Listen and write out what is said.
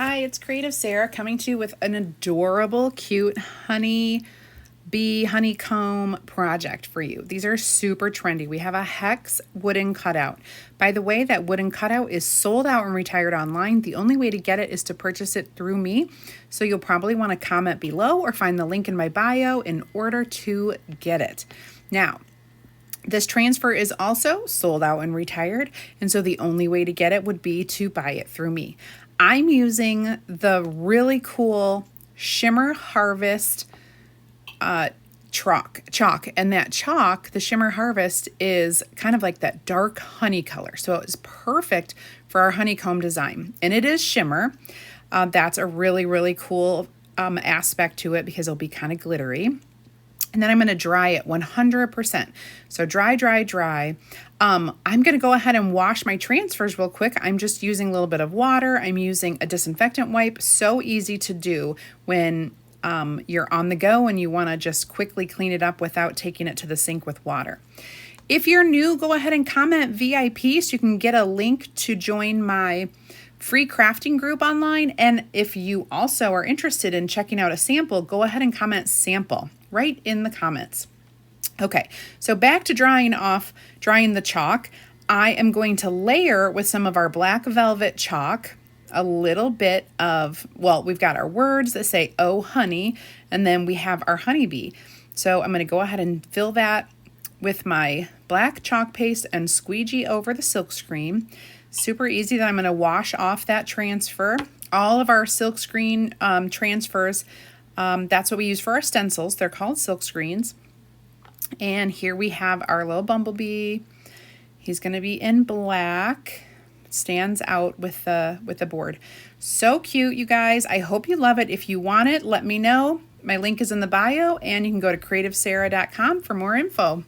Hi, it's Creative Sarah coming to you with an adorable, cute honeycomb project for you. These are super trendy. We have a hex wooden cutout. By the way, that wooden cutout is sold out and retired online. The only way to get it is to purchase it through me. So you'll probably want to comment below or find the link in my bio in order to get it. Now, this transfer is also sold out and retired, and so the only way to get it would be to buy it through me. I'm using the really cool Shimmer Harvest chalk, and that chalk, the Shimmer Harvest, is kind of like that dark honey color, so it's perfect for our honeycomb design, and it is shimmer. That's a really cool aspect to it because it'll be kind of glittery. And then I'm going to dry it 100%. So dry. I'm going to go ahead and wash my transfers real quick. I'm just using a little bit of water. I'm using a disinfectant wipe. So easy to do when you're on the go and you want to just quickly clean it up without taking it to the sink with water. If you're new, go ahead and comment VIP so you can get a link to join my free crafting group online. And if you also are interested in checking out a sample, go ahead and comment sample right in the comments. Okay, so back to drying the chalk. I am going to layer with some of our black velvet chalk a little bit of, well, we've got our words that say, "Oh, honey," and then we have our honeybee. So I'm going to go ahead and fill that with my black chalk paste and squeegee over the silkscreen. Super easy. Then I'm going to wash off that transfer. All of our silkscreen transfers, that's what we use for our stencils. They're called silk screens. And here we have our little bumblebee. He's going to be in black. Stands out with the board. So cute, you guys. I hope you love it. If you want it, let me know. My link is in the bio, and you can go to CreativeSarah.com for more info.